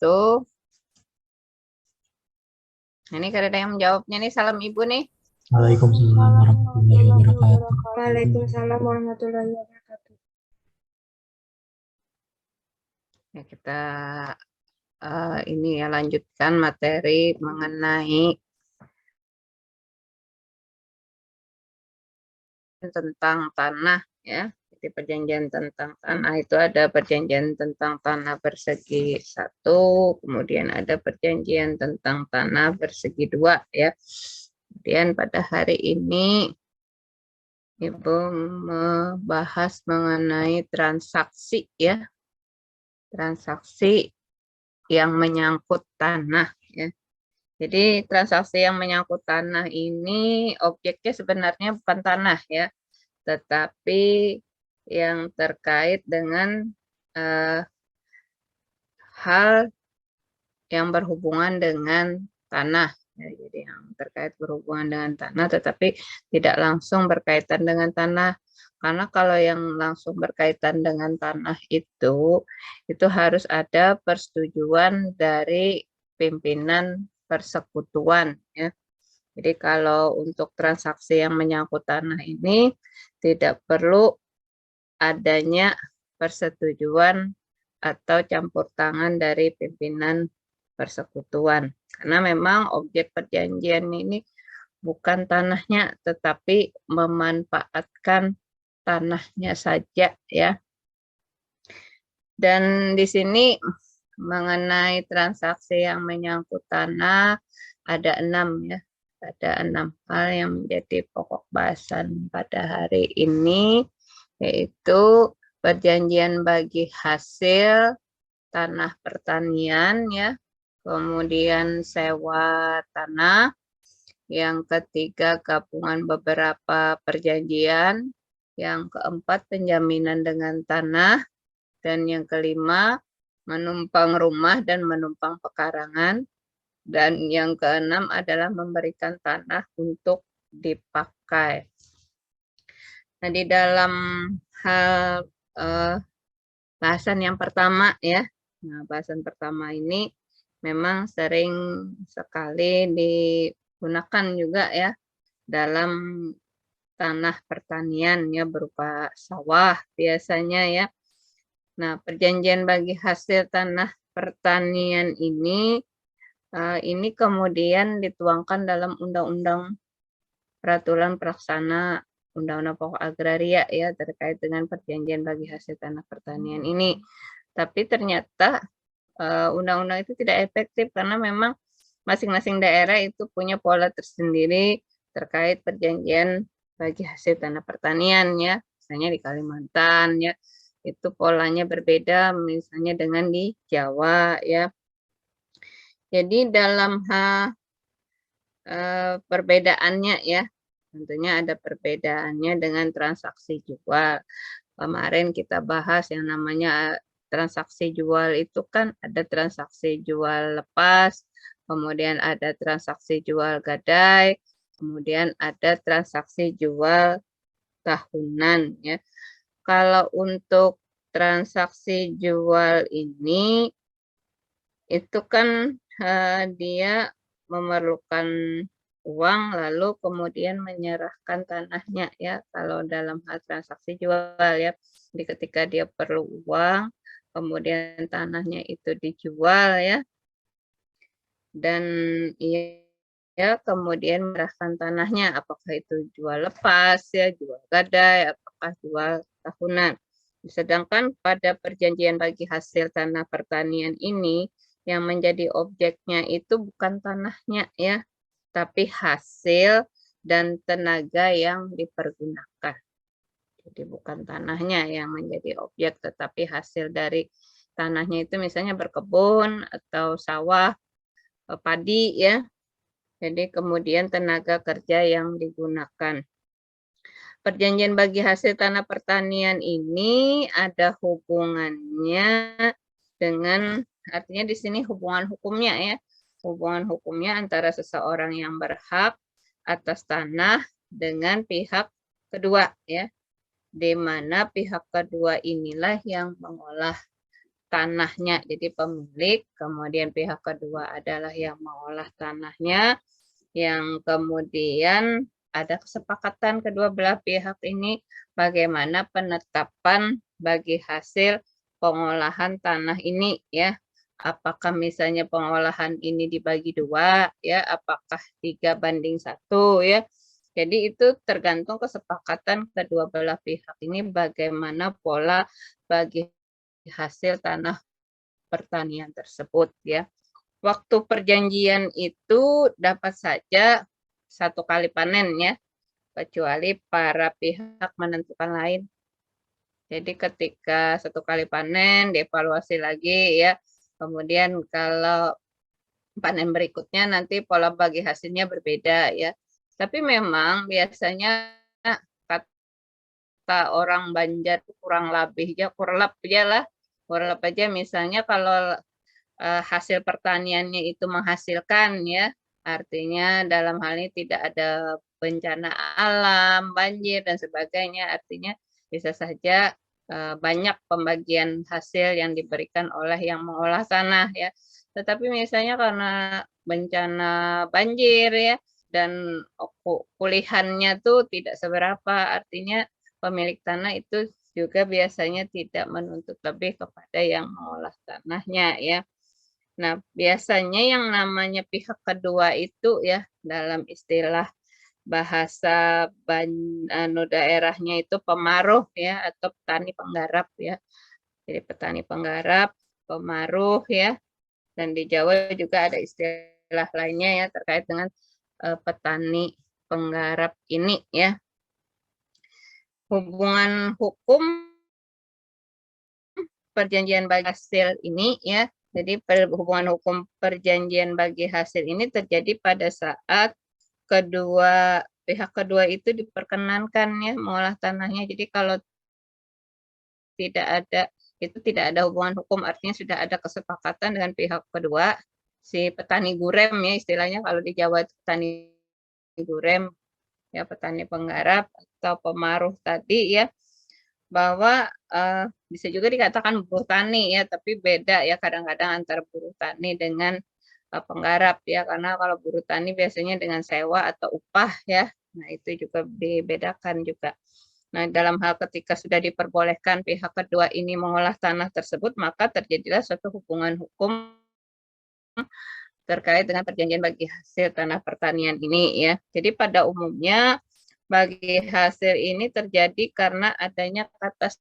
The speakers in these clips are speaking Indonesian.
wabarakatuh. Ini kada ada yang menjawabnya nih. Salam ibu nih. Waalaikumsalam warahmatullahi wabarakatuh. Waalaikumsalam warahmatullahi wabarakatuh. Ya, kita ini ya lanjutkan materi mengenai tentang tanah ya. Jadi perjanjian tentang tanah itu ada perjanjian tentang tanah persegi 1, kemudian ada perjanjian tentang tanah persegi 2 ya. Kemudian pada hari ini Ibu membahas mengenai transaksi ya. Transaksi yang menyangkut tanah ya. Jadi transaksi yang menyangkut tanah ini objeknya sebenarnya bukan tanah ya, tetapi yang terkait dengan hal yang berhubungan dengan tanah. Ya, jadi yang terkait berhubungan dengan tanah, tetapi tidak langsung berkaitan dengan tanah. Karena kalau yang langsung berkaitan dengan tanah itu harus ada persetujuan dari pimpinan persekutuan. Ya. Jadi kalau untuk transaksi yang menyangkut tanah ini tidak perlu adanya persetujuan atau campur tangan dari pimpinan persekutuan. Karena memang objek perjanjian ini bukan tanahnya, tetapi memanfaatkan tanahnya saja ya. Dan di sini mengenai transaksi yang menyangkut tanah ada 6 ya. Ada 6 hal yang menjadi pokok bahasan pada hari ini, yaitu perjanjian bagi hasil tanah pertanian ya, kemudian sewa tanah, yang ketiga gabungan beberapa perjanjian, yang keempat penjaminan dengan tanah, dan yang kelima menumpang rumah dan menumpang pekarangan, dan yang keenam adalah memberikan tanah untuk dipakai. Nah, di dalam hal bahasan yang pertama ya, nah bahasan pertama ini memang sering sekali digunakan juga ya dalam tanah pertanian ya, berupa sawah biasanya ya. Nah, perjanjian bagi hasil tanah pertanian ini kemudian dituangkan dalam Undang-Undang Peraturan Pelaksana Undang-Undang Pokok Agraria ya, terkait dengan perjanjian bagi hasil tanah pertanian ini. Tapi ternyata undang-undang itu tidak efektif karena memang masing-masing daerah itu punya pola tersendiri terkait perjanjian bagi hasil tanah pertanian ya. Misalnya di Kalimantan ya, itu polanya berbeda misalnya dengan di Jawa ya. Jadi dalam perbedaannya ya, tentunya ada perbedaannya dengan transaksi jual. Kemarin kita bahas yang namanya transaksi jual itu kan ada transaksi jual lepas, kemudian ada transaksi jual gadai, kemudian ada transaksi jual tahunan ya. Kalau untuk transaksi jual ini itu kan dia memerlukan uang lalu kemudian menyerahkan tanahnya ya, kalau dalam hal transaksi jual ya. Jadi ketika dia perlu uang kemudian tanahnya itu dijual ya, dan ia kemudian menyerahkan tanahnya, apakah itu jual lepas ya, jual gadai, apakah jual tahunan. Sedangkan pada perjanjian bagi hasil tanah pertanian ini yang menjadi objeknya itu bukan tanahnya ya, tapi hasil dan tenaga yang dipergunakan. Jadi bukan tanahnya yang menjadi objek, tetapi hasil dari tanahnya itu misalnya berkebun atau sawah, padi ya. Jadi kemudian tenaga kerja yang digunakan. Perjanjian bagi hasil tanah pertanian ini ada hubungannya dengan, artinya di sini hubungan hukumnya ya. Hubungan hukumnya antara seseorang yang berhak atas tanah dengan pihak kedua ya. Di mana pihak kedua inilah yang mengolah tanahnya. Jadi pemilik, kemudian pihak kedua adalah yang mengolah tanahnya, yang kemudian ada kesepakatan kedua belah pihak ini bagaimana penetapan bagi hasil pengolahan tanah ini ya. Apakah misalnya pengolahan ini dibagi dua ya, apakah 3:1 ya. Jadi itu tergantung kesepakatan kedua belah pihak ini bagaimana pola bagi hasil tanah pertanian tersebut ya. Waktu perjanjian itu dapat saja 1 kali panen ya, kecuali para pihak menentukan lain. Jadi ketika 1 kali panen, dievaluasi lagi ya, kemudian kalau panen berikutnya nanti pola bagi hasilnya berbeda ya. Tapi memang biasanya kata orang Banjar kurang lebih ya, kurlep lah. Kurlep aja misalnya kalau hasil pertaniannya itu menghasilkan ya, artinya dalam hal ini tidak ada bencana alam, banjir dan sebagainya, artinya bisa saja banyak pembagian hasil yang diberikan oleh yang mengolah tanah ya. Tetapi misalnya karena bencana banjir ya dan pulihannya tuh tidak seberapa, artinya pemilik tanah itu juga biasanya tidak menuntut lebih kepada yang mengolah tanahnya ya. Nah, biasanya yang namanya pihak kedua itu ya dalam istilah bahasa daerahnya itu pemaruh ya atau petani penggarap ya. Jadi petani penggarap, pemaruh ya. Dan di Jawa juga ada istilah lainnya ya terkait dengan petani penggarap ini ya. Hubungan hukum perjanjian bagi hasil ini ya. Jadi hubungan hukum perjanjian bagi hasil ini terjadi pada saat pihak kedua itu diperkenankan ya mengolah tanahnya. Jadi kalau tidak ada hubungan hukum, artinya sudah ada kesepakatan dengan pihak kedua, si petani gurem ya istilahnya kalau di Jawa petani gurem ya, petani penggarap atau pemaruh tadi ya, bahwa bisa juga dikatakan buruh tani ya, tapi beda ya kadang-kadang antara buruh tani dengan penggarap ya, karena kalau buruh tani biasanya dengan sewa atau upah ya. Nah, itu juga dibedakan juga. Nah, dalam hal ketika sudah diperbolehkan pihak kedua ini mengolah tanah tersebut, maka terjadilah suatu hubungan hukum terkait dengan perjanjian bagi hasil tanah pertanian ini ya. Jadi pada umumnya bagi hasil ini terjadi karena adanya kata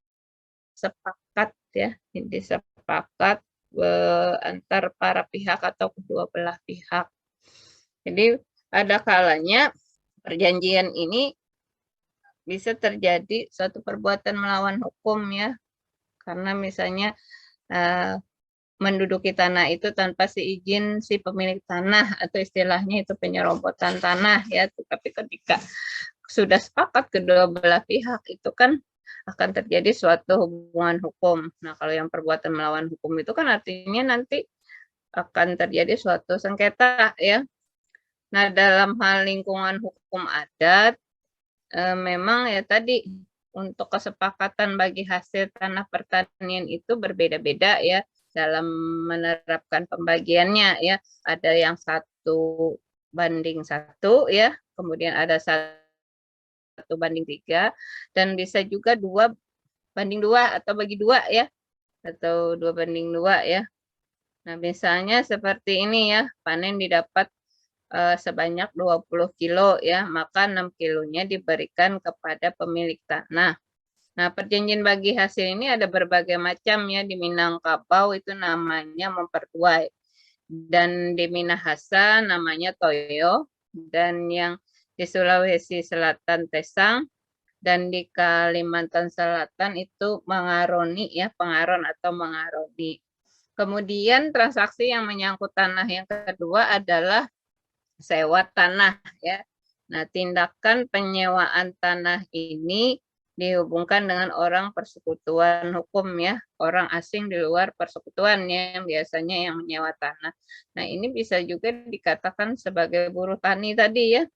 sepakat ya, disepakat antar para pihak atau kedua belah pihak. Jadi ada kalanya perjanjian ini bisa terjadi suatu perbuatan melawan hukum ya, karena misalnya menduduki tanah itu tanpa seizin si pemilik tanah atau istilahnya itu penyerobotan tanah ya. Tapi ketika sudah sepakat kedua belah pihak itu kan akan terjadi suatu hubungan hukum. Nah, kalau yang perbuatan melawan hukum itu kan artinya nanti akan terjadi suatu sengketa ya. Nah, dalam hal lingkungan hukum adat memang ya tadi untuk kesepakatan bagi hasil tanah pertanian itu berbeda-beda ya dalam menerapkan pembagiannya ya. Ada yang 1:1 ya, kemudian ada 1:3 dan bisa juga 2:2 atau bagi 2 ya, atau 2:2 ya. Nah, misalnya seperti ini ya, panen didapat sebanyak 20 kilo ya, maka 6 kilonya diberikan kepada pemilik tanah. Nah, perjanjian bagi hasil ini ada berbagai macam ya, di Minangkabau itu namanya mempertuai, dan di Minahasa namanya toyo, dan yang di Sulawesi Selatan tesang, dan di Kalimantan Selatan itu mengaroni ya, pengaron atau mengaroni. Kemudian transaksi yang menyangkut tanah yang kedua adalah sewa tanah ya. Nah, tindakan penyewaan tanah ini dihubungkan dengan orang persekutuan hukum ya, orang asing di luar persekutuan yang biasanya yang menyewa tanah. Nah, ini bisa juga dikatakan sebagai buruh tani tadi ya.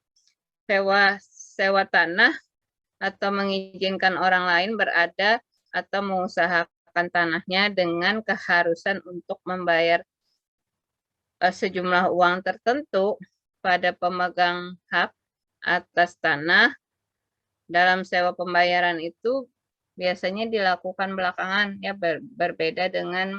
Sewa tanah atau mengizinkan orang lain berada atau mengusahakan menggunakan tanahnya dengan keharusan untuk membayar sejumlah uang tertentu pada pemegang hak atas tanah dalam sewa pembayaran itu biasanya dilakukan belakangan ya, berbeda dengan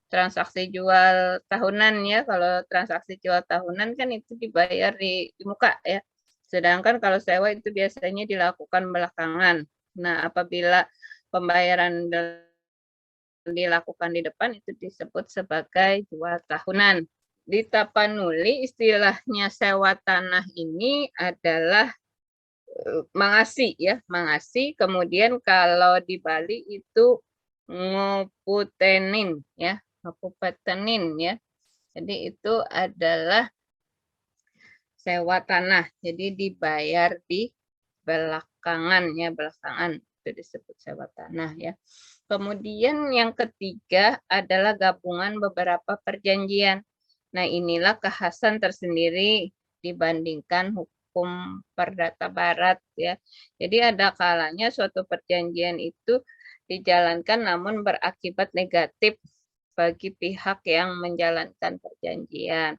transaksi jual tahunan ya. Kalau transaksi jual tahunan kan itu dibayar di muka ya. Sedangkan kalau sewa itu biasanya dilakukan belakangan. Nah, apabila pembayaran dilakukan di depan itu disebut sebagai jual tahunan. Di Tapanuli istilahnya sewa tanah ini adalah mangasi ya, mangasi. Kemudian kalau di Bali itu ngoputenin ya, ngoputenin ya. Jadi itu adalah sewa tanah. Jadi dibayar di belakangan ya, belakangan itu disebut sewa tanah ya. Kemudian yang ketiga adalah gabungan beberapa perjanjian. Nah, inilah kekhasan tersendiri dibandingkan hukum perdata barat ya. Jadi ada kalanya suatu perjanjian itu dijalankan namun berakibat negatif bagi pihak yang menjalankan perjanjian.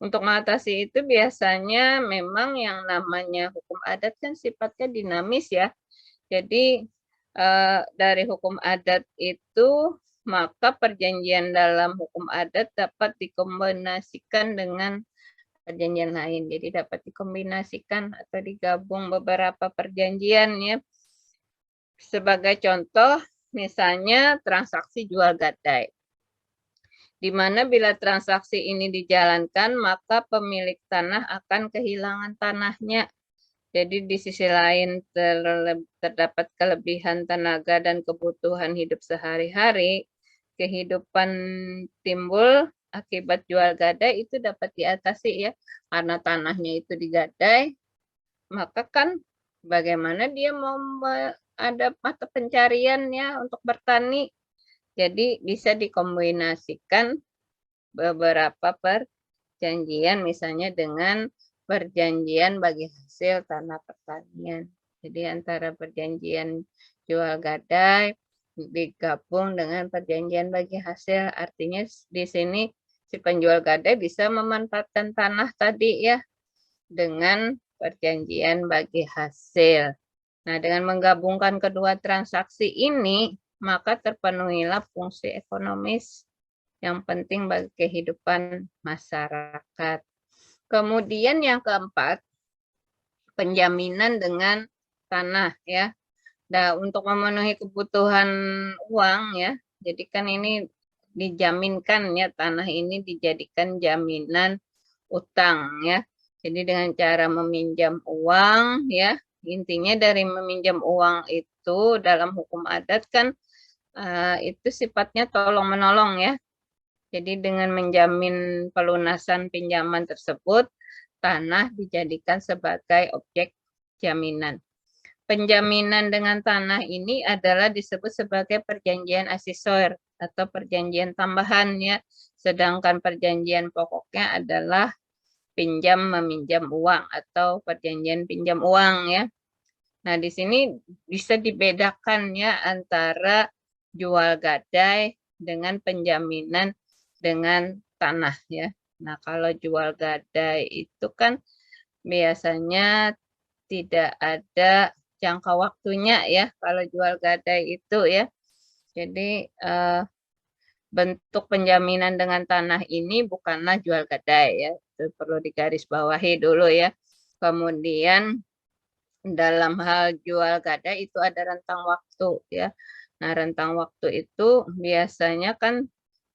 Untuk mengatasi itu biasanya memang yang namanya hukum adat kan sifatnya dinamis ya. Jadi dari hukum adat itu maka perjanjian dalam hukum adat dapat dikombinasikan dengan perjanjian lain. Jadi dapat dikombinasikan atau digabung beberapa perjanjian ya. Sebagai contoh, misalnya transaksi jual gadai. Di mana bila transaksi ini dijalankan, maka pemilik tanah akan kehilangan tanahnya. Jadi di sisi lain terdapat kelebihan tenaga dan kebutuhan hidup sehari-hari, kehidupan timbul akibat jual gadai itu dapat diatasi ya, karena tanahnya itu digadai, maka kan bagaimana dia mau ada mata pencarian ya untuk bertani, jadi bisa dikombinasikan beberapa perjanjian misalnya dengan perjanjian bagi hasil tanah pertanian. Jadi antara perjanjian jual gadai digabung dengan perjanjian bagi hasil. Artinya di sini si penjual gadai bisa memanfaatkan tanah tadi ya dengan perjanjian bagi hasil. Nah, dengan menggabungkan kedua transaksi ini, maka terpenuhilah fungsi ekonomis yang penting bagi kehidupan masyarakat. Kemudian yang keempat, penjaminan dengan tanah ya. Nah, untuk memenuhi kebutuhan uang ya. Jadi kan ini dijaminkan ya, tanah ini dijadikan jaminan utang ya. Jadi dengan cara meminjam uang ya. Intinya dari meminjam uang itu dalam hukum adat kan itu sifatnya tolong menolong ya. Jadi dengan menjamin pelunasan pinjaman tersebut, tanah dijadikan sebagai objek jaminan. Penjaminan dengan tanah ini adalah disebut sebagai perjanjian aksesor atau perjanjian tambahan ya. Sedangkan perjanjian pokoknya adalah pinjam meminjam uang atau perjanjian pinjam uang ya. Nah, di sini bisa dibedakan ya antara jual gadai dengan penjaminan dengan tanah ya. Nah, kalau jual gadai itu kan biasanya tidak ada jangka waktunya ya kalau jual gadai itu ya. Jadi bentuk penjaminan dengan tanah ini bukanlah jual gadai ya. Itu perlu digarisbawahi dulu ya. Kemudian dalam hal jual gadai itu ada rentang waktu ya. Nah, rentang waktu itu biasanya kan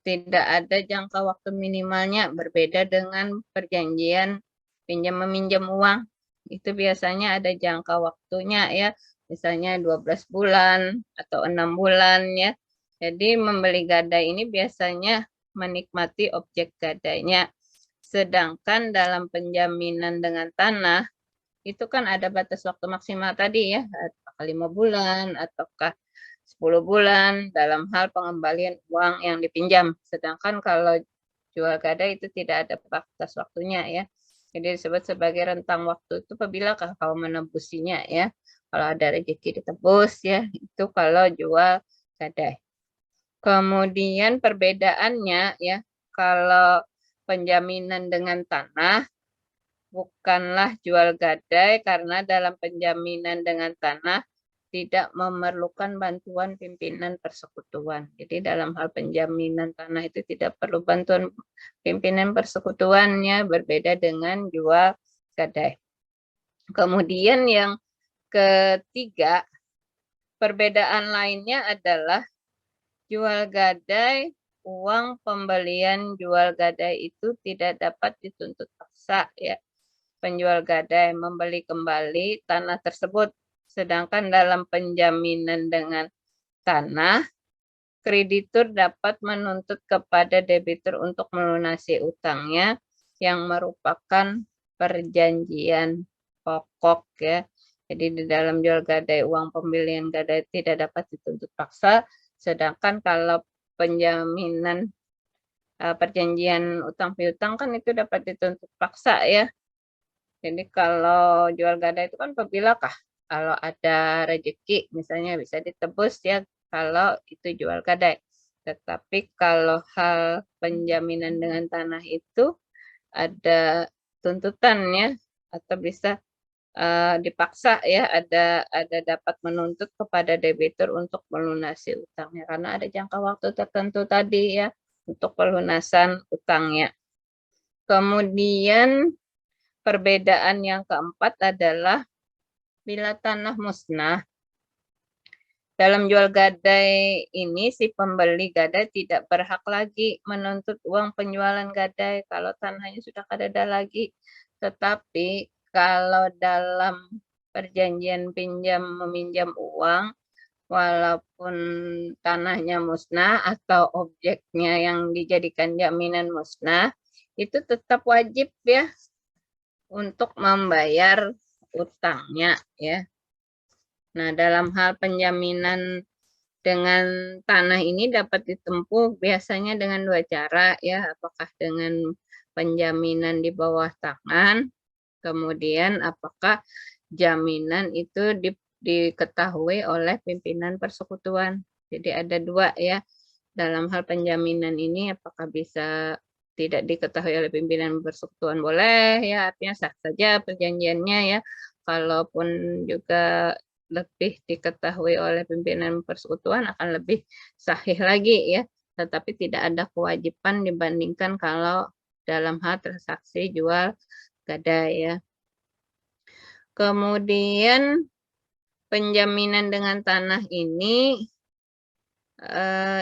tidak ada jangka waktu minimalnya, berbeda dengan perjanjian pinjam meminjam uang. Itu biasanya ada jangka waktunya ya, misalnya 12 bulan atau 6 bulan ya. Jadi membeli gadai ini biasanya menikmati objek gadainya. Sedangkan dalam penjaminan dengan tanah, itu kan ada batas waktu maksimal tadi ya, apakah 5 bulan ataukah 10 bulan dalam hal pengembalian uang yang dipinjam. Sedangkan kalau jual gadai itu tidak ada batas waktunya ya. Jadi disebut sebagai rentang waktu itu apabila kau menebusinya ya. Kalau ada rezeki ditebus ya, itu kalau jual gadai. Kemudian perbedaannya ya, kalau penjaminan dengan tanah bukanlah jual gadai karena dalam penjaminan dengan tanah tidak memerlukan bantuan pimpinan persekutuan. Jadi dalam hal penjaminan tanah itu tidak perlu bantuan pimpinan persekutuannya, berbeda dengan jual gadai. Kemudian yang ketiga, perbedaan lainnya adalah jual gadai, uang pembelian jual gadai itu tidak dapat dituntut paksa ya. Penjual gadai membeli kembali tanah tersebut, sedangkan dalam penjaminan dengan tanah, kreditur dapat menuntut kepada debitur untuk melunasi utangnya yang merupakan perjanjian pokok ya. Jadi di dalam jual gadai uang pembelian gadai tidak dapat dituntut paksa, sedangkan kalau penjaminan perjanjian utang piutang kan itu dapat dituntut paksa ya. Jadi kalau jual gadai itu kan apabila kalau ada rezeki misalnya bisa ditebus ya kalau itu jual gadai. Tetapi kalau hal penjaminan dengan tanah itu ada tuntutannya atau bisa dipaksa ya, ada dapat menuntut kepada debitur untuk melunasi utangnya karena ada jangka waktu tertentu tadi ya untuk pelunasan utangnya. Kemudian perbedaan yang keempat adalah bila tanah musnah. Dalam jual gadai ini si pembeli gadai tidak berhak lagi menuntut uang penjualan gadai kalau tanahnya sudah tidak ada lagi. Tetapi kalau dalam perjanjian pinjam meminjam uang, walaupun tanahnya musnah atau objeknya yang dijadikan jaminan musnah, itu tetap wajib ya untuk membayar utangnya ya. Nah, dalam hal penjaminan dengan tanah ini dapat ditempuh biasanya dengan dua cara ya, apakah dengan penjaminan di bawah tangan, kemudian apakah jaminan itu diketahui oleh pimpinan persekutuan. Jadi ada dua ya, dalam hal penjaminan ini apakah bisa tidak diketahui oleh pimpinan persekutuan boleh ya, artinya sah saja perjanjiannya ya. Kalaupun juga lebih diketahui oleh pimpinan persekutuan akan lebih sahih lagi ya, tetapi tidak ada kewajiban dibandingkan kalau dalam hal transaksi jual gadai ya. Kemudian penjaminan dengan tanah ini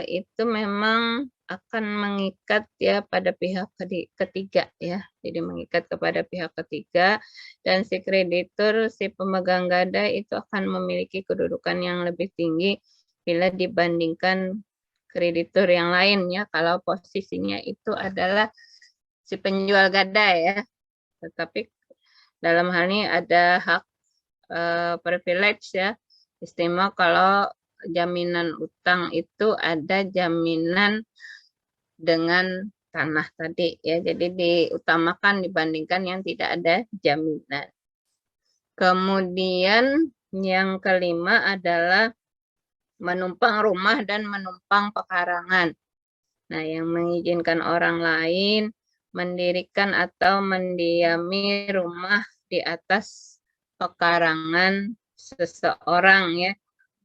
itu memang akan mengikat ya pada pihak ketiga ya. Jadi mengikat kepada pihak ketiga dan si kreditur, si pemegang gadai itu akan memiliki kedudukan yang lebih tinggi bila dibandingkan kreditur yang lain ya. Kalau posisinya itu adalah si penjual gadai ya. Tetapi dalam hal ini ada hak privilege ya. Istimewa kalau jaminan utang itu ada jaminan dengan tanah tadi ya, jadi diutamakan dibandingkan yang tidak ada jaminan. Kemudian yang kelima adalah menumpang rumah dan menumpang pekarangan. Nah, yang mengizinkan orang lain mendirikan atau mendiami rumah di atas pekarangan seseorang ya.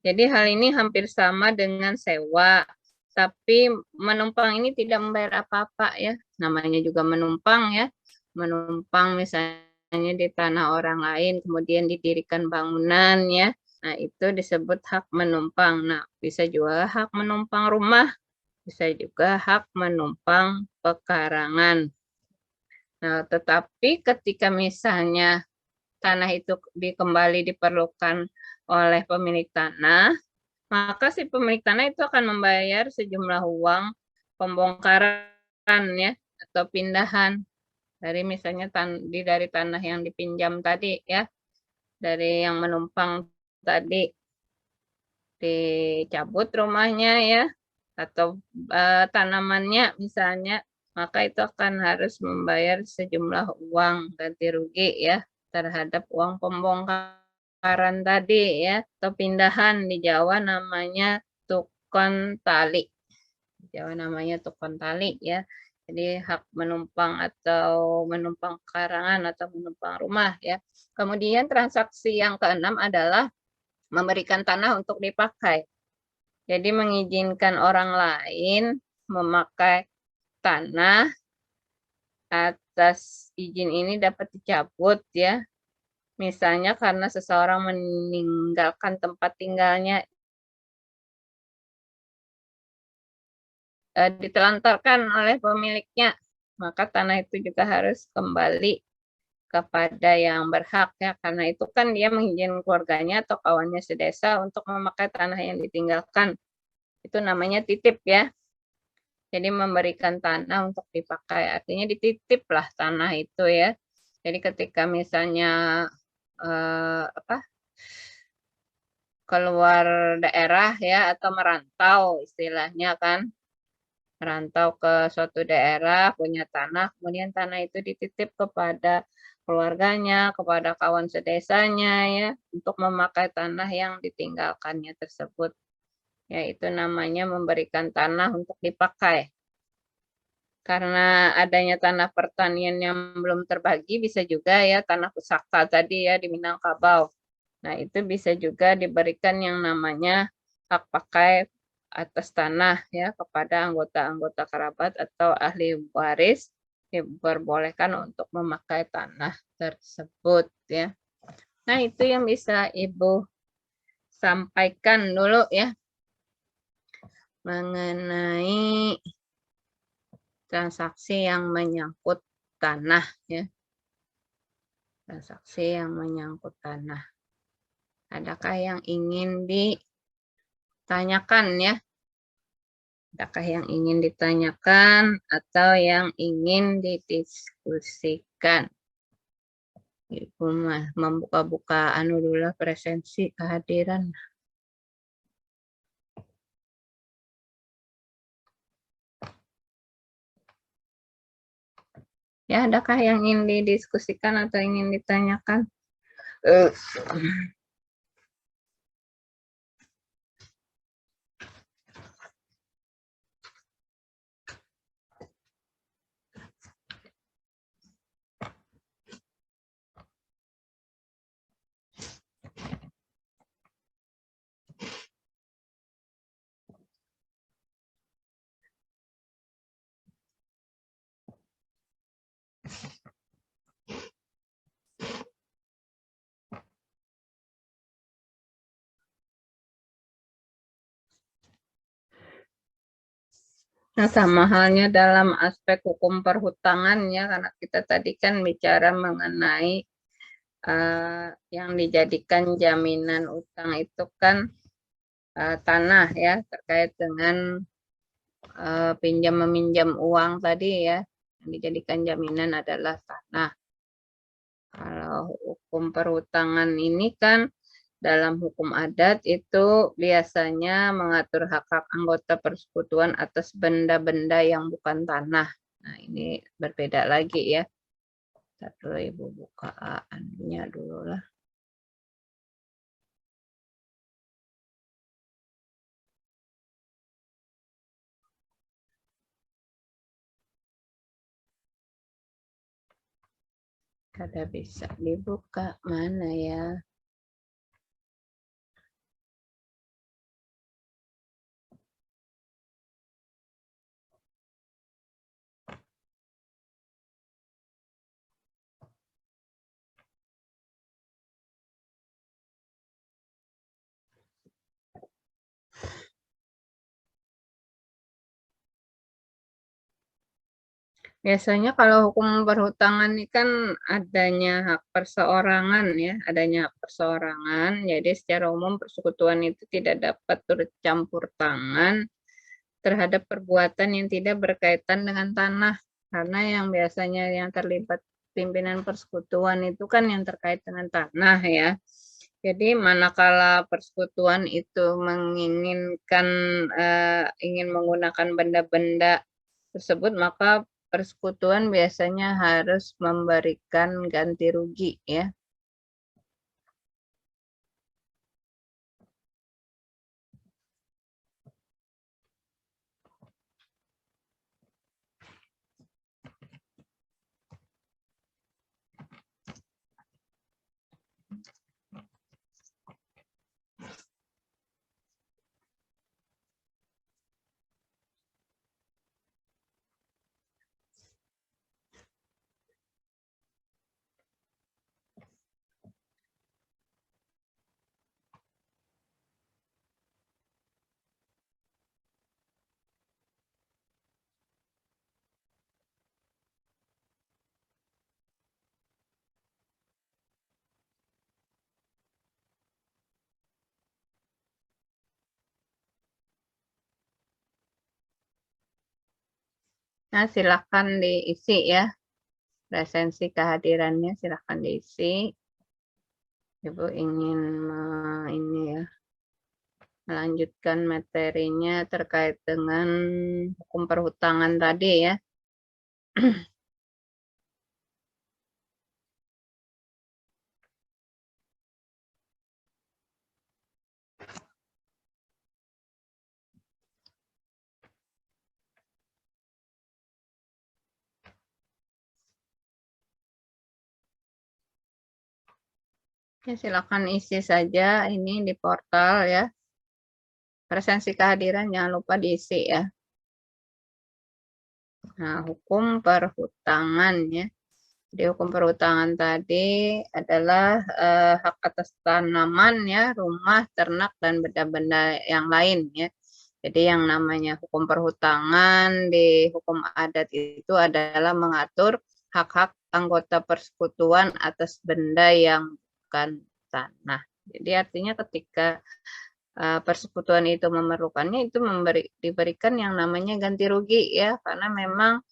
Jadi hal ini hampir sama dengan sewa. Tapi menumpang ini tidak membayar apa-apa ya. Namanya juga menumpang ya. Menumpang misalnya di tanah orang lain, kemudian didirikan bangunan ya. Nah, itu disebut hak menumpang. Nah, bisa juga hak menumpang rumah, bisa juga hak menumpang pekarangan. Nah, tetapi ketika misalnya tanah itu kembali diperlukan oleh pemilik tanah, maka si pemilik tanah itu akan membayar sejumlah uang pembongkaran ya atau pindahan dari misalnya dari tanah yang dipinjam tadi ya, dari yang menumpang tadi dicabut rumahnya ya atau tanamannya misalnya, maka itu akan harus membayar sejumlah uang ganti rugi ya terhadap uang pembongkaran tadi ya, atau pindahan di Jawa namanya tukon tali. Jawa namanya tukon tali ya. Jadi hak menumpang atau menumpang karangan atau menumpang rumah ya. Kemudian transaksi yang keenam adalah memberikan tanah untuk dipakai. Jadi mengizinkan orang lain memakai tanah atas izin ini dapat dicabut ya. Misalnya karena seseorang meninggalkan tempat tinggalnya ditelantarkan oleh pemiliknya, maka tanah itu juga harus kembali kepada yang berhak ya, karena itu kan dia mengizinkan keluarganya atau kawannya sedesa untuk memakai tanah yang ditinggalkan. Itu namanya titip ya. Jadi memberikan tanah untuk dipakai, artinya dititiplah tanah itu ya. Jadi ketika misalnya keluar daerah ya atau merantau istilahnya kan, merantau ke suatu daerah, punya tanah, kemudian tanah itu dititip kepada keluarganya, kepada kawan sedesanya ya, untuk memakai tanah yang ditinggalkannya tersebut. Ya, itu namanya memberikan tanah untuk dipakai. Karena adanya tanah pertanian yang belum terbagi, bisa juga ya tanah pusaka tadi ya di Minangkabau. Nah, itu bisa juga diberikan yang namanya hak pakai atas tanah ya kepada anggota-anggota kerabat atau ahli waris diperbolehkan untuk memakai tanah tersebut ya. Nah, itu yang bisa Ibu sampaikan dulu ya mengenai transaksi yang menyangkut tanah ya. Transaksi yang menyangkut tanah. Adakah yang ingin ditanyakan ya? Adakah yang ingin ditanyakan atau yang ingin didiskusikan? Ibu mah membuka-buka dulu presensi kehadiran. Ya, adakah yang ingin didiskusikan atau ingin ditanyakan? Nah, sama halnya dalam aspek hukum perhutangan ya, karena kita tadi kan bicara mengenai yang dijadikan jaminan utang itu kan tanah ya, terkait dengan pinjam meminjam uang tadi ya, yang dijadikan jaminan adalah tanah. Kalau hukum perhutangan ini kan dalam hukum adat itu biasanya mengatur hak-hak anggota persekutuan atas benda-benda yang bukan tanah. Nah, ini berbeda lagi ya. Satu Ibu buka anunya dulu lah. Kada bisa dibuka, mana ya? Biasanya kalau hukum perhutangan ini kan adanya hak perseorangan ya, adanya hak perseorangan. Jadi secara umum persekutuan itu tidak dapat turut campur tangan terhadap perbuatan yang tidak berkaitan dengan tanah. Karena yang biasanya yang terlibat pimpinan persekutuan itu kan yang terkait dengan tanah ya. Jadi manakala persekutuan itu menginginkan ingin menggunakan benda-benda tersebut, maka persekutuan biasanya harus memberikan ganti rugi ya. Nah, silakan diisi ya. Presensi kehadirannya silakan diisi. Ibu ingin ini ya, melanjutkan materinya terkait dengan hukum perhutangan tadi ya. Ya, silakan isi saja ini di portal ya. Presensi kehadiran jangan lupa diisi ya. Nah, hukum perhutangan ya. Di hukum perhutangan tadi adalah hak atas tanaman ya, rumah, ternak, dan benda-benda yang lain ya. Jadi yang namanya hukum perhutangan di hukum adat itu adalah mengatur hak-hak anggota persekutuan atas benda yang bukan tanah. Jadi artinya ketika persekutuan itu memerlukannya, itu diberikan yang namanya ganti rugi ya, karena memang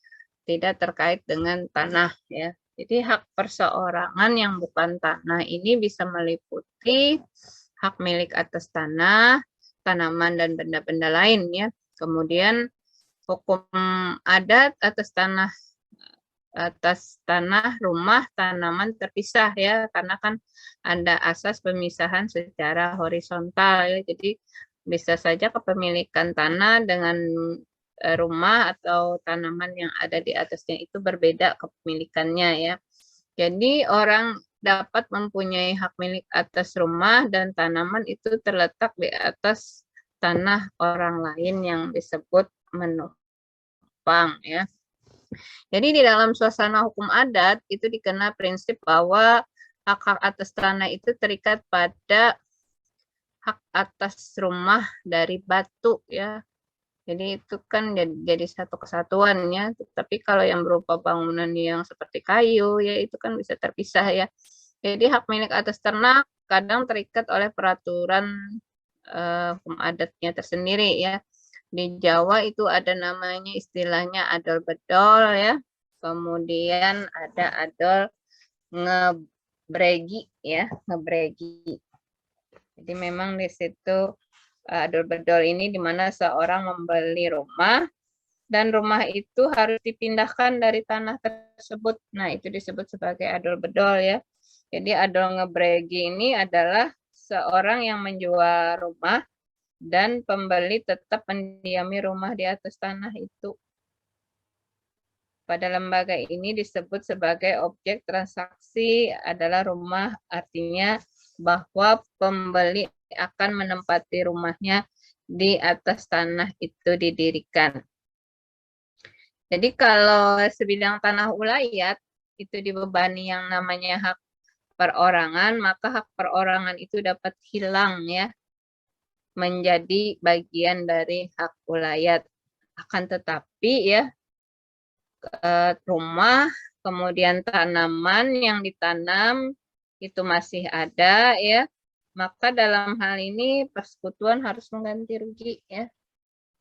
tidak terkait dengan tanah ya. Jadi hak perseorangan yang bukan tanah ini bisa meliputi hak milik atas tanah, tanaman, dan benda-benda lain ya. Kemudian hukum adat atas tanah, rumah, tanaman terpisah ya, karena kan ada asas pemisahan secara horizontal ya. Jadi bisa saja kepemilikan tanah dengan rumah atau tanaman yang ada di atasnya itu berbeda kepemilikannya ya. Jadi orang dapat mempunyai hak milik atas rumah dan tanaman itu terletak di atas tanah orang lain yang disebut menumpang ya. Jadi di dalam suasana hukum adat itu dikenal prinsip bahwa hak-hak atas tanah itu terikat pada hak atas rumah dari batu ya. Jadi itu kan jadi satu kesatuan ya. Tapi kalau yang berupa bangunan yang seperti kayu ya itu kan bisa terpisah ya. Jadi hak milik atas ternak kadang terikat oleh peraturan hukum adatnya tersendiri ya. Di Jawa itu ada namanya istilahnya adol bedol ya. Kemudian ada adol ngebregi ya, ngebregi. Jadi memang di situ adol bedol ini di mana seorang membeli rumah dan rumah itu harus dipindahkan dari tanah tersebut. Nah, itu disebut sebagai adol bedol ya. Jadi adol ngebregi ini adalah seorang yang menjual rumah dan pembeli tetap mendiami rumah di atas tanah itu. Pada lembaga ini disebut sebagai objek transaksi adalah rumah, artinya bahwa pembeli akan menempati rumahnya di atas tanah itu didirikan. Jadi kalau sebidang tanah ulayat itu dibebani yang namanya hak perorangan, maka hak perorangan itu dapat hilang ya, menjadi bagian dari hak ulayat. Akan tetapi ya, rumah, kemudian tanaman yang ditanam itu masih ada ya, maka dalam hal ini persekutuan harus mengganti rugi ya.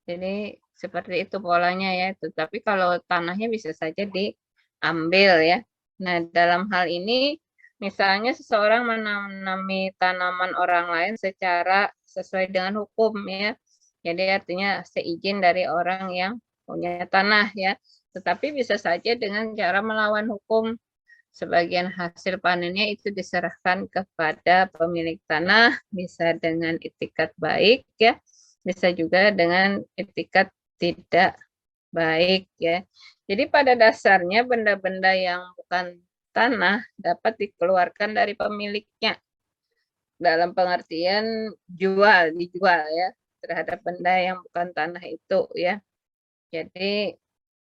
Jadi seperti itu polanya ya. Tetapi kalau tanahnya bisa saja diambil ya. Nah, dalam hal ini misalnya seseorang menanami tanaman orang lain secara sesuai dengan hukum ya. Jadi artinya seizin dari orang yang punya tanah ya. Tetapi bisa saja dengan cara melawan hukum. Sebagian hasil panennya itu diserahkan kepada pemilik tanah, bisa dengan itikat baik ya, bisa juga dengan itikat tidak baik ya. Jadi pada dasarnya benda-benda yang bukan tanah dapat dikeluarkan dari pemiliknya dalam pengertian dijual ya terhadap benda yang bukan tanah itu ya. Jadi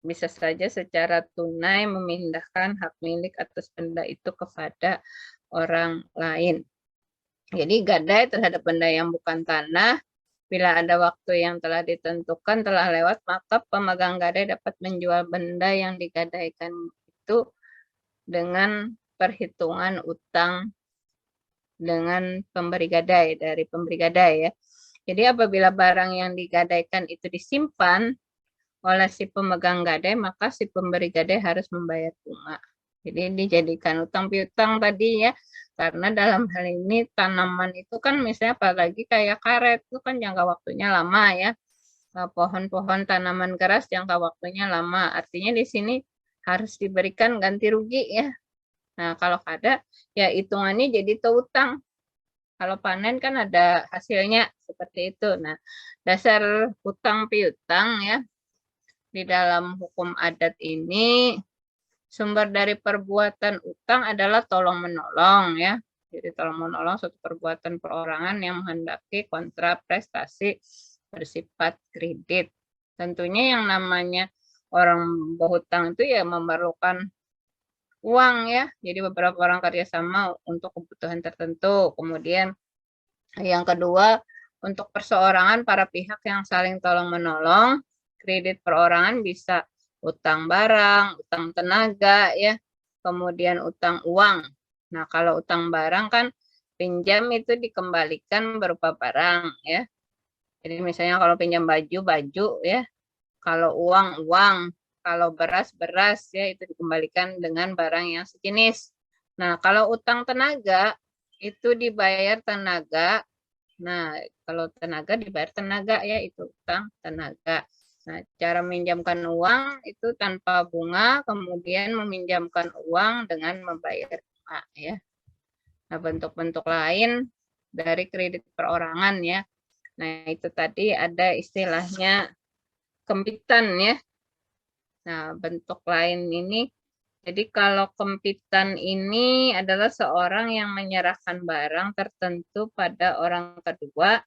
bisa saja secara tunai memindahkan hak milik atas benda itu kepada orang lain. Jadi gadai terhadap benda yang bukan tanah, bila ada waktu yang telah ditentukan telah lewat, maka pemegang gadai dapat menjual benda yang digadaikan itu dengan perhitungan utang dengan pemberi gadai, dari pemberi gadai ya. Jadi apabila barang yang digadaikan itu disimpan oleh si pemegang gadai, maka si pemberi gadai harus membayar bunga. Jadi dijadikan utang piutang tadi ya, karena dalam hal ini tanaman itu kan misalnya apalagi kayak karet itu kan jangka waktunya lama ya. Pohon-pohon tanaman keras jangka waktunya lama. Artinya di sini harus diberikan ganti rugi ya. Nah, kalau ada ya hitungannya jadi utang. Kalau panen kan ada hasilnya seperti itu. Nah, dasar hutang piutang ya di dalam hukum adat ini sumber dari perbuatan utang adalah tolong menolong ya. Jadi tolong menolong suatu perbuatan perorangan yang menghendaki kontra prestasi bersifat kredit. Tentunya yang namanya orang berhutang itu ya memerlukan uang ya. Jadi beberapa orang kerjasama untuk kebutuhan tertentu. Kemudian yang kedua, untuk perseorangan para pihak yang saling tolong menolong, kredit perorangan bisa utang barang, utang tenaga ya, kemudian utang uang. Nah, kalau utang barang kan pinjam itu dikembalikan berupa barang ya. Jadi misalnya kalau pinjam baju, baju ya. Kalau uang, uang. Kalau beras, beras ya, itu dikembalikan dengan barang yang sejenis. Nah, kalau utang tenaga, itu dibayar tenaga. Nah, kalau tenaga dibayar tenaga ya, itu utang tenaga. Nah, cara meminjamkan uang itu tanpa bunga, kemudian meminjamkan uang dengan membayar bunga ya. Nah, bentuk-bentuk lain dari kredit perorangan ya. Nah, itu tadi ada istilahnya kempitan ya. Nah, bentuk lain ini, jadi kalau kempitan ini adalah seorang yang menyerahkan barang tertentu pada orang kedua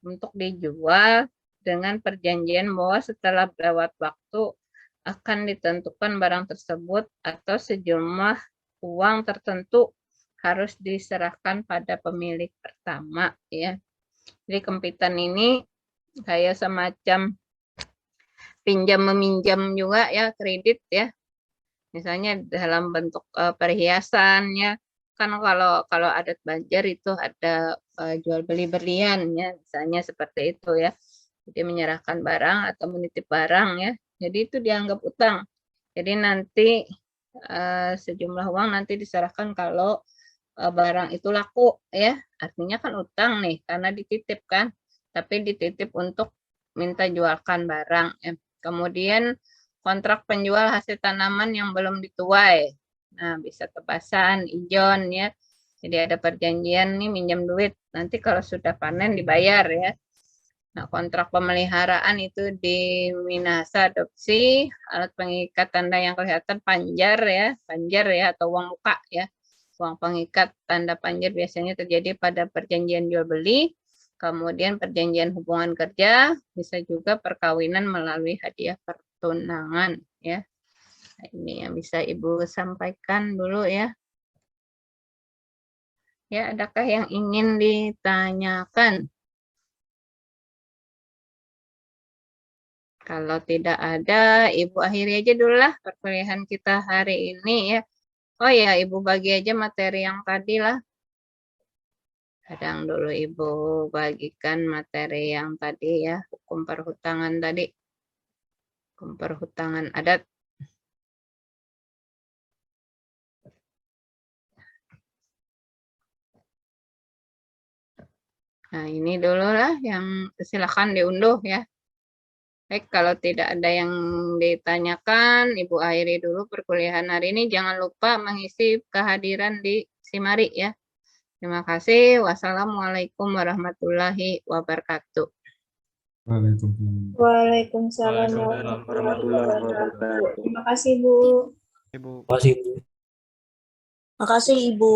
untuk dijual dengan perjanjian bahwa setelah lewat waktu akan ditentukan barang tersebut atau sejumlah uang tertentu harus diserahkan pada pemilik pertama ya. Jadi kempitan ini kayak semacam pinjam meminjam juga ya, kredit ya. Misalnya dalam bentuk perhiasan ya. Kan kalau adat Banjar itu ada jual beli berlian ya, misalnya seperti itu ya. Jadi menyerahkan barang atau menitip barang ya. Jadi itu dianggap utang. Jadi nanti sejumlah uang nanti diserahkan kalau barang itu laku ya. Artinya kan utang nih karena dititip kan. Tapi dititip untuk minta jualkan barang ya. Kemudian kontrak penjual hasil tanaman yang belum dituai. Nah, bisa tebasan, ijon ya. Jadi ada perjanjian nih minjam duit. Nanti kalau sudah panen dibayar ya. Nah, kontrak pemeliharaan itu di Minahasa adopsi, alat pengikat tanda yang kelihatan panjar ya atau uang muka ya. Uang pengikat tanda panjar biasanya terjadi pada perjanjian jual beli. Kemudian perjanjian hubungan kerja, bisa juga perkawinan melalui hadiah pertunangan ya. Nah, ini yang bisa Ibu sampaikan dulu ya. Ya, adakah yang ingin ditanyakan? Kalau tidak ada, Ibu akhiri aja dulu lah perkuliahan kita hari ini ya. Oh ya, Ibu bagi aja materi yang tadi lah. Kadang dulu Ibu bagikan materi yang tadi ya, hukum perhutangan tadi. Hukum perhutangan adat. Nah, ini dulu lah yang silakan diunduh ya. Baik, kalau tidak ada yang ditanyakan, Ibu akhiri dulu perkuliahan hari ini. Jangan lupa mengisi kehadiran di Simari ya. Terima kasih. Wassalamualaikum warahmatullahi wabarakatuh. Waalaikumsalam. Waalaikumsalam warahmatullahi wabarakatuh. Terima kasih, Bu. Terima kasih, Bu. Makasih Ibu.